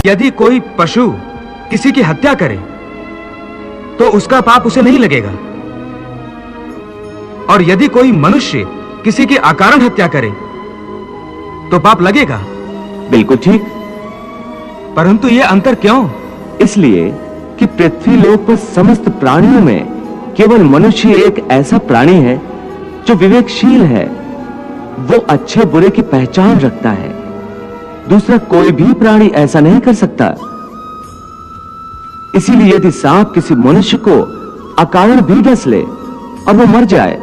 यदि कोई पशु किसी की हत्या करे तो उसका पाप उसे नहीं लगेगा, और यदि कोई मनुष्य किसी की अकारण हत्या करे तो पाप लगेगा। बिल्कुल ठीक। परंतु यह अंतर क्यों? इसलिए कि पृथ्वी लोक पर समस्त प्राणियों में केवल मनुष्य एक ऐसा प्राणी है जो विवेकशील है। वो अच्छे बुरे की पहचान रखता है। दूसरा कोई भी प्राणी ऐसा नहीं कर सकता। इसीलिए यदि सांप किसी मनुष्य को अकारण भी डस ले और वो मर जाए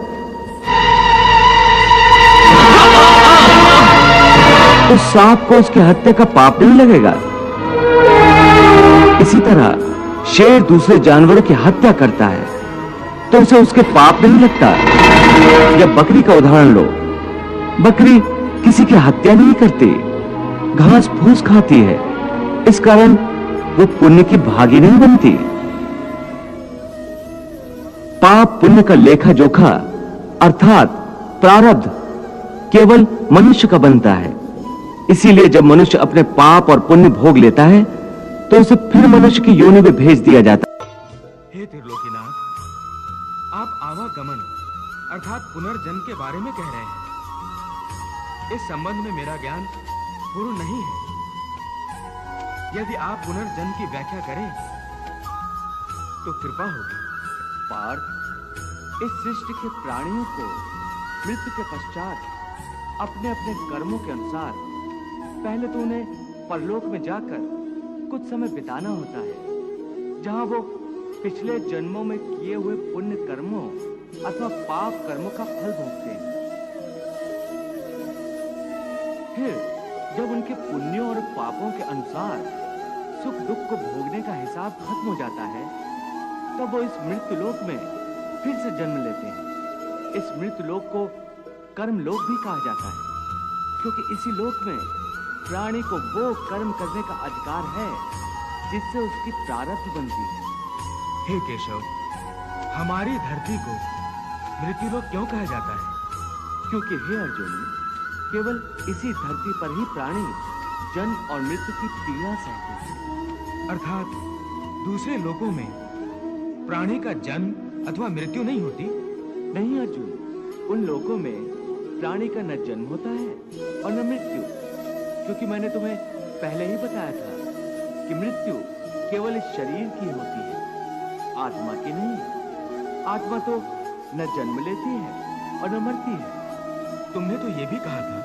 तो सांप को उसकी हत्या का पाप नहीं लगेगा। इसी तरह शेर दूसरे जानवरों की हत्या करता है तो उसे उसके पाप नहीं लगता। या बकरी का उदाहरण लो, बकरी किसी की हत्या नहीं करती, घास फूस खाती है, इस कारण वो पुण्य की भागी नहीं बनती। पाप पुण्य का लेखा जोखा अर्थात प्रारब्ध केवल मनुष्य का बनता है। इसीलिए जब मनुष्य अपने पाप और पुण्य भोग लेता है तो उसे फिर मनुष्य की योनि में भेज दिया जाता है। हे त्रिलोकीनाथ, आप आवागमन अर्थात पुनर्जन्म के बारे में कह रहे हैं। इस संबंध में मेरा ज्ञान पूर्ण नहीं है। यदि आप पुनर्जन्म की व्याख्या करें तो कृपा होगी। पार्थ, इस सृष्टि के प्राणियों को मृत्यु के पश्चात अपने अपने कर्मों के अनुसार पहले तो उन्हें परलोक में जाकर कुछ समय बिताना होता है, जहां वो पिछले जन्मों में किए हुए पुण्य कर्मों अथवा पाप कर्मों का फल भोगते हैं। फिर जब उनके पुण्यों और पापों के अनुसार सुख दुख को भोगने का हिसाब खत्म हो जाता है, तब वो इस मृत्यु लोक में फिर से जन्म लेते हैं। इस मृत्यु लोक को कर्म लोक भी कहा जाता है, क्योंकि इसी लोक में प्राणी को वो कर्म करने का अधिकार है जिससे उसकी प्रारब्ध बनती है। हे केशव, हमारी धरती को मृत्युलोक क्यों कहा जाता है? क्योंकि हे अर्जुन, केवल इसी धरती पर ही प्राणी जन्म और मृत्यु की पीड़ा सहते हैं। अर्थात दूसरे लोकों में प्राणी का जन्म अथवा मृत्यु नहीं होती? नहीं अर्जुन, उन लोकों में प्राणी का न जन्म होता है और न मृत्यु, क्योंकि मैंने तुम्हें पहले ही बताया था कि मृत्यु केवल इस शरीर की होती है, आत्मा की नहीं। आत्मा तो न जन्म लेती है और न मरती है। तुमने तो यह भी कहा था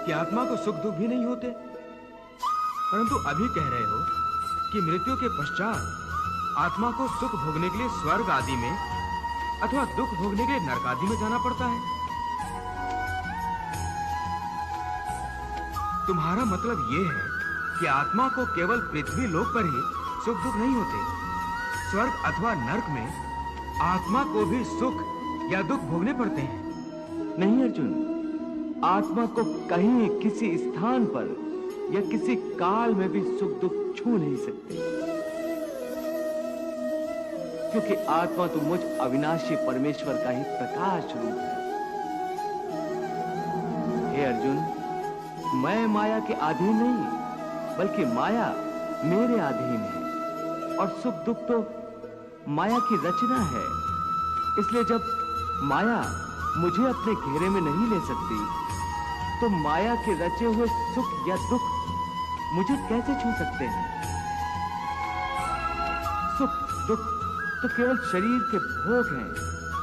कि आत्मा को सुख दुख भी नहीं होते, परंतु अभी कह रहे हो कि मृत्यु के पश्चात आत्मा को सुख भोगने के लिए स्वर्ग आदि में अथवा दुख भोगने के लिए नरक आदि में जाना पड़ता है। तुम्हारा मतलब यह है कि आत्मा को केवल पृथ्वी लोक पर ही सुख दुख नहीं होते, स्वर्ग अथवा नरक में आत्मा को भी सुख या दुख भोगने पड़ते हैं? नहीं अर्जुन, आत्मा को कहीं किसी स्थान पर या किसी काल में भी सुख दुख छू नहीं सकते, क्योंकि आत्मा तो मुझ अविनाशी परमेश्वर का ही प्रकाश रूप है। हे अर्जुन, मैं माया के अधीन नहीं, बल्कि माया मेरे अधीन है, और सुख दुख तो माया की रचना है। इसलिए जब माया मुझे अपने घेरे में नहीं ले सकती, तो माया के रचे हुए सुख या दुख मुझे कैसे छू सकते हैं? सुख दुख तो केवल शरीर के भोग हैं,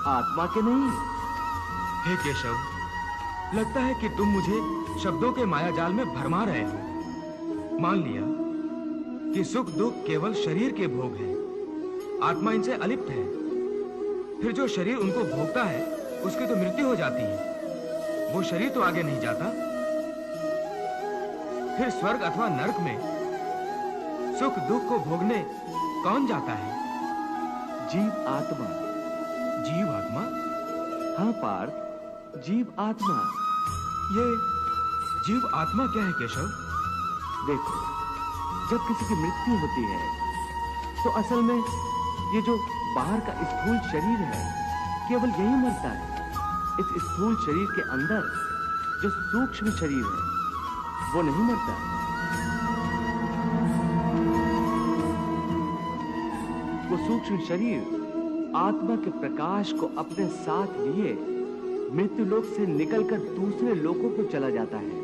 आत्मा के नहीं। हे केशव, लगता है कि तुम मुझे शब्दों के मायाजाल में भरमा रहे हो। मान लिया कि सुख दुख केवल शरीर के भोग हैं, आत्मा इनसे अलिप्त है। फिर जो शरीर उनको भोगता है उसकी तो मृत्यु हो जाती है, वो शरीर तो आगे नहीं जाता। फिर स्वर्ग अथवा नरक में सुख दुख को भोगने कौन जाता है? जीव आत्मा। जीव आत्मा? हाँ पार्थ, जीव आत्मा। ये जीव आत्मा क्या है केशव? देखो, जब किसी की मृत्यु होती है तो असल में ये जो बाहर का स्थूल शरीर है केवल यही मरता है। इस स्थूल शरीर के अंदर जो सूक्ष्म शरीर है वो नहीं मरता। वो सूक्ष्म शरीर आत्मा के प्रकाश को अपने साथ लिए मृत्यु लोक से निकलकर दूसरे लोकों को चला जाता है।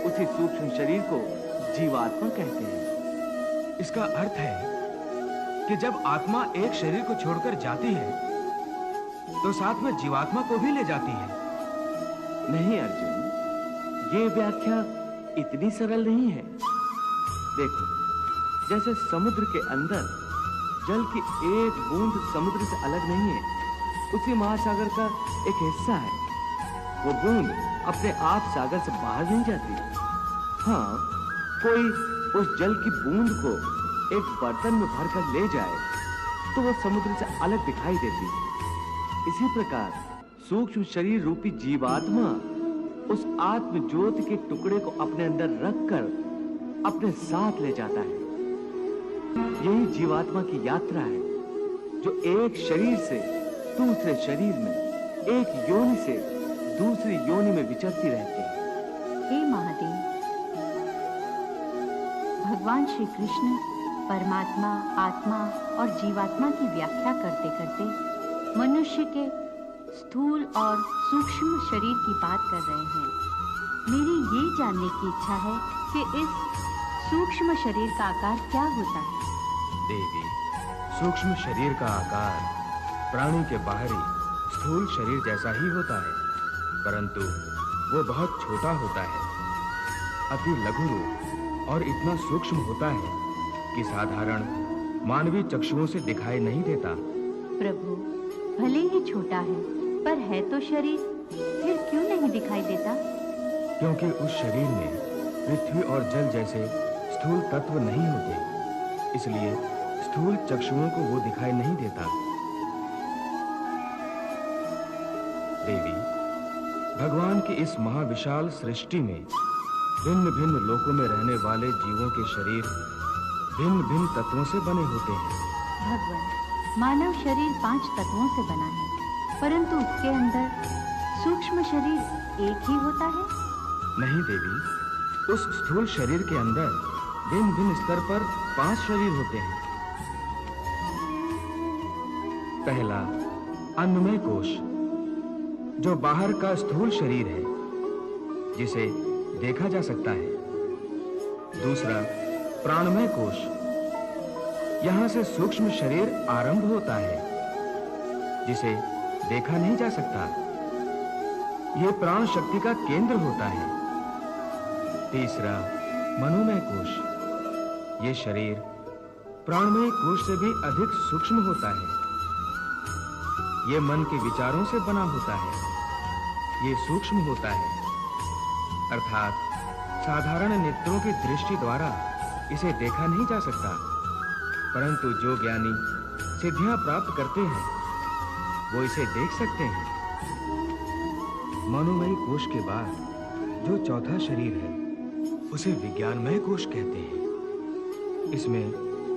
उसी सूक्ष्म शरीर को जीवात्मा कहते हैं। इसका अर्थ है कि जब आत्मा एक शरीर को छोड़कर जाती है तो साथ में जीवात्मा को भी ले जाती है। नहीं अर्जुन, ये व्याख्या इतनी सरल नहीं है। देखो, जैसे समुद्र के अंदर जल की एक बूंद समुद्र से अलग नहीं है, उसी महासागर का एक हिस्सा है। वो बूंद अपने आप सागर से बाहर नहीं जाती। हाँ, कोई उस जल की बूंद को एक बर्तन में भरकर ले जाए तो वो समुद्र से अलग दिखाई देती है। इसी प्रकार सूक्ष्म शरीर रूपी जीवात्मा उस आत्म ज्योति के टुकड़े को अपने अंदर रखकर अपने साथ ले जाता है। यही जीवात्मा की यात्रा है, जो एक शरीर से दूसरे शरीर में, एक योनि से दूसरी योनि में विचरती रहती है। हे महादेव, भगवान श्री कृष्ण परमात्मा, आत्मा और जीवात्मा की व्याख्या करते करते मनुष्य के स्थूल और सूक्ष्म शरीर की बात कर रहे हैं। मेरी ये जानने की इच्छा है कि इस सूक्ष्म शरीर का आकार क्या होता है? देवी, सूक्ष्म शरीर का आकार प्राणी के बाहरी स्थूल शरीर जैसा ही होता है, परंतु वो बहुत छोटा होता है, अति लघु रूप और इतना सूक्ष्म होता है कि साधारण मानवीय चक्षुओं से दिखाई नहीं देता। प्रभु, भले ही छोटा है, पर है तो शरीर, फिर क्यों नहीं दिखाई देता? क्योंकि उस शरीर में पृथ्वी और जल जैसे स्थूल तत्व नहीं होते, इसलिए स्थूल चक्षुओं को वो दिखाई नहीं देता। देवी, भगवान की इस महाविशाल सृष्टि में भिन्न भिन्न लोकों में रहने वाले जीवों के शरीर भिन्न भिन्न तत्वों से बने होते हैं। भगवान, मानव शरीर 5 तत्वों से बना है, परंतु उसके अंदर सूक्ष्म शरीर एक ही होता है। नहीं देवी, उस स्थूल शरीर के अंदर भिन्न भिन्न स्तर पर 5 शरीर होते हैं। पहला, अन्नमय कोश, जो बाहर का स्थूल शरीर है, जिसे देखा जा सकता है। दूसरा, प्राणमय कोश, यहां से सूक्ष्म शरीर आरंभ होता है, जिसे देखा नहीं जा सकता। यह प्राण शक्ति का केंद्र होता है। तीसरा, मनोमय कोश, यह शरीर प्राणमय कोश से भी अधिक सूक्ष्म होता है। यह मन के विचारों से बना होता है। यह सूक्ष्म होता है, अर्थात साधारण नेत्रों की दृष्टि द्वारा इसे देखा नहीं जा सकता, परंतु जो ज्ञानी सिद्धियां प्राप्त करते हैं वो इसे देख सकते हैं। मनोमय कोश के बाद जो चौथा शरीर है उसे विज्ञानमय कोश कहते हैं। इसमें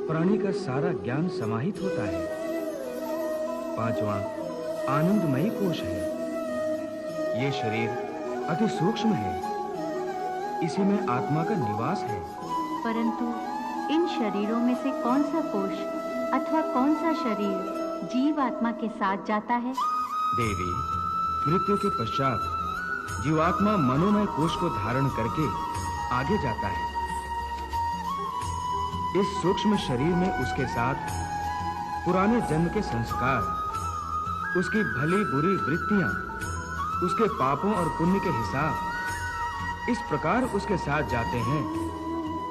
प्राणी का सारा ज्ञान समाहित होता है। पांचवा, आनंदमयी कोश है। ये शरीर अति सूक्ष्म है, इसी में आत्मा का निवास है। परंतु इन शरीरों में से कौन सा कोश अथवा कौन सा शरीर जीव आत्मा के साथ जाता है? देवी, मृत्यु के पश्चात जीवात्मा मनोमय कोश को धारण करके आगे जाता है। इस सूक्ष्म शरीर में उसके साथ पुराने जन्म के संस्कार, उसकी भली बुरी वृत्तियां, उसके पापों और पुण्य के हिसाब इस प्रकार उसके साथ जाते हैं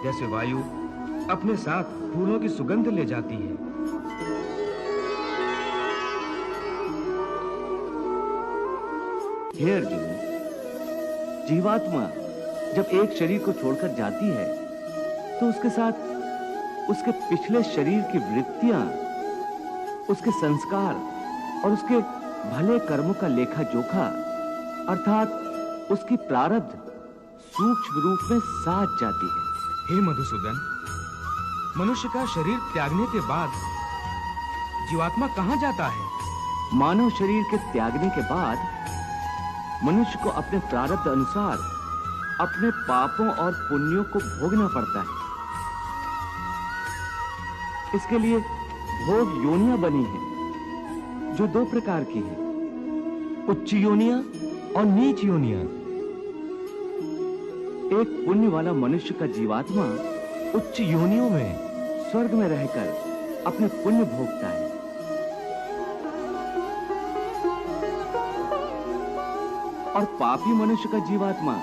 जैसे वायु अपने साथ फूलों की सुगंध ले जाती है। हे अर्जुन, जीवात्मा जब एक शरीर को छोड़कर जाती है तो उसके साथ उसके पिछले शरीर की वृत्तियां, उसके संस्कार और उसके भले कर्मों का लेखा जोखा अर्थात उसकी प्रारब्ध सूक्ष्म रूप में साथ जाती है। हे मधुसूदन, मनुष्य का शरीर त्यागने के बाद जीवात्मा कहां जाता है? मानव शरीर के त्यागने के बाद मनुष्य को अपने प्रारब्ध अनुसार अपने पापों और पुण्यों को भोगना पड़ता है। इसके लिए भोग योनियां बनी हैं, जो दो प्रकार की हैं, उच्च योनियां और नीच योनियां। एक पुण्य वाला मनुष्य का जीवात्मा उच्च योनियों में स्वर्ग में रहकर अपने पुण्य भोगता है, और पापी मनुष्य का जीवात्मा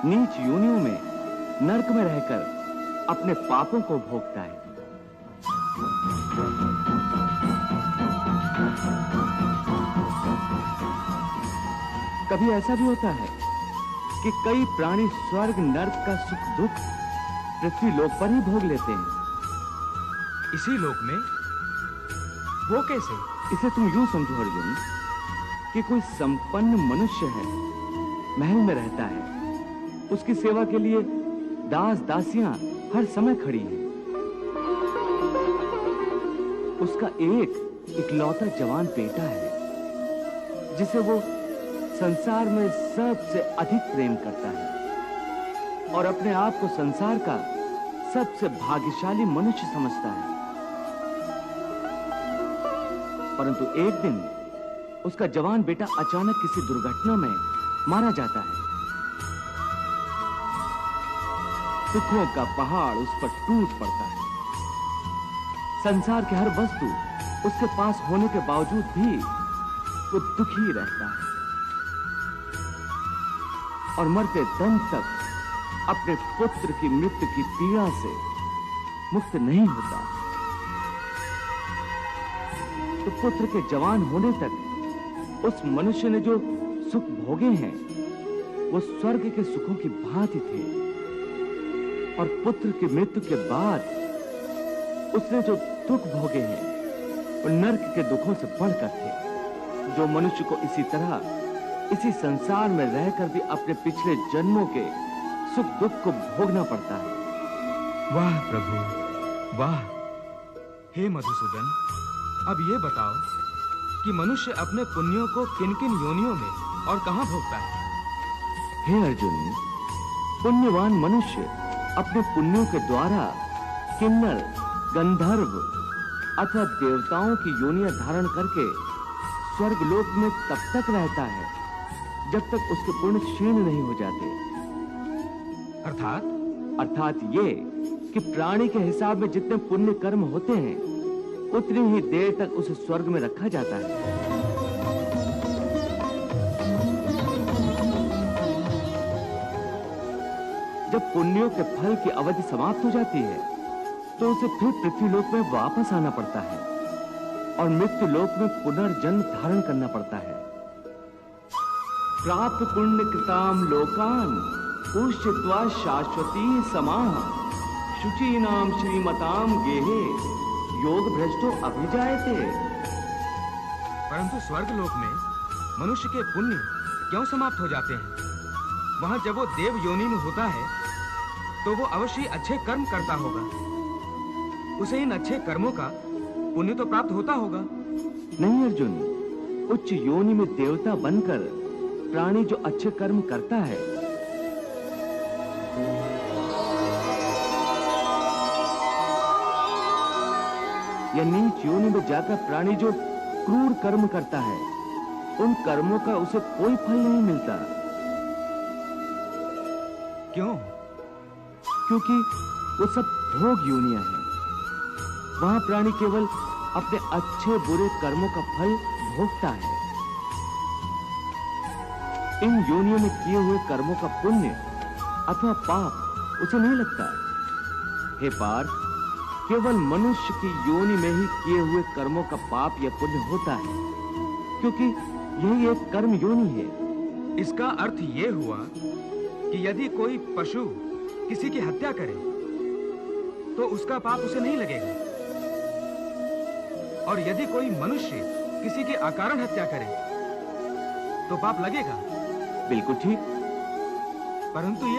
नीच योनियों में नरक में रहकर अपने पापों को भोगता है। कभी ऐसा भी होता है कि कई प्राणी स्वर्ग नरक का सुख दुख पृथ्वी लोक पर ही भोग लेते हैं। इसी लोक में? वो कैसे? इसे तुम यूं समझो अर्जुन कि कोई संपन्न मनुष्य है, महल में रहता है, उसकी सेवा के लिए दास दासियां हर समय खड़ी हैं। उसका एक इकलौता जवान बेटा है जिसे वो संसार में सबसे अधिक प्रेम करता है और अपने आप को संसार का सबसे भाग्यशाली मनुष्य समझता है। परंतु एक दिन उसका जवान बेटा अचानक किसी दुर्घटना में मारा जाता है। सुखों का पहाड़ उस पर टूट पड़ता है। संसार की हर वस्तु उसके पास होने के बावजूद भी वो दुखी रहता है और मरते दम तक अपने पुत्र की मृत्यु की पीड़ा से मुक्त नहीं होता। तो पुत्र के जवान होने तक उस मनुष्य ने जो सुख भोगे हैं वो स्वर्ग के सुखों की भांति थे, और पुत्र की मृत्यु के बाद उसने जो दुख भोगे हैं वो नरक के दुखों से बढ़कर थे। जो मनुष्य को इसी तरह इसी संसार में रहकर भी अपने पिछले जन्मों के सुख दुख को भोगना पड़ता है। वाह प्रभु वाह। हे मधुसूदन, अब ये बताओ कि मनुष्य अपने पुण्यों को किन किन योनियों में और कहां भोगता है? हे अर्जुन, पुण्यवान मनुष्य अपने पुण्यों के द्वारा किन्नर, गंधर्व अथवा देवताओं की योनियां धारण करके स्वर्ग लोक में तब तक रहता है जब तक उसके पुण्य क्षीण नहीं हो जाते। अर्थात ये कि प्राणी के हिसाब में जितने पुण्य कर्म होते हैं उतनी ही देर तक उसे स्वर्ग में रखा जाता है। जब पुण्यों के फल की अवधि समाप्त हो जाती है तो उसे फिर पृथ्वी लोक में वापस आना पड़ता है और मृत्यु लोक में पुनर्जन्म धारण करना पड़ता है। प्राप्त पुण्य कृताम लोकान पुष्यत्वा शाश्वती समाह शुचीनाम श्रीमताम गेहे योग भ्रष्टो अभिजायते। परंतु स्वर्ग लोक में मनुष्य के पुण्य क्यों समाप्त हो जाते हैं? वहां जब वो देव योनि में होता है तो वो अवश्य अच्छे कर्म करता होगा, उसे इन अच्छे कर्मों का पुण्य तो प्राप्त होता होगा। नहीं अर्जुन, उच्च योनि में देवता बनकर प्राणी जो अच्छे कर्म करता है या नीच योनि में जाकर प्राणी जो क्रूर कर्म करता है उन कर्मों का उसे कोई फल नहीं मिलता। क्यों? क्योंकि वो सब भोग योनियां हैं। वहां प्राणी केवल अपने अच्छे बुरे कर्मों का फल भोगता है। इन योनियों में किए हुए कर्मों का पुण्य अथवा पाप उसे नहीं लगता। हे पार्थ, केवल मनुष्य की योनि में ही किए हुए कर्मों का पाप या पुण्य होता है, क्योंकि यही एक कर्म योनि है। इसका अर्थ ये हुआ कि यदि कोई पशु किसी की हत्या करे तो उसका पाप उसे नहीं लगेगा, और यदि कोई मनुष्य किसी की अकारण हत्या करे तो पाप लगेगा। बिल्कुल ठीक। परंतु ये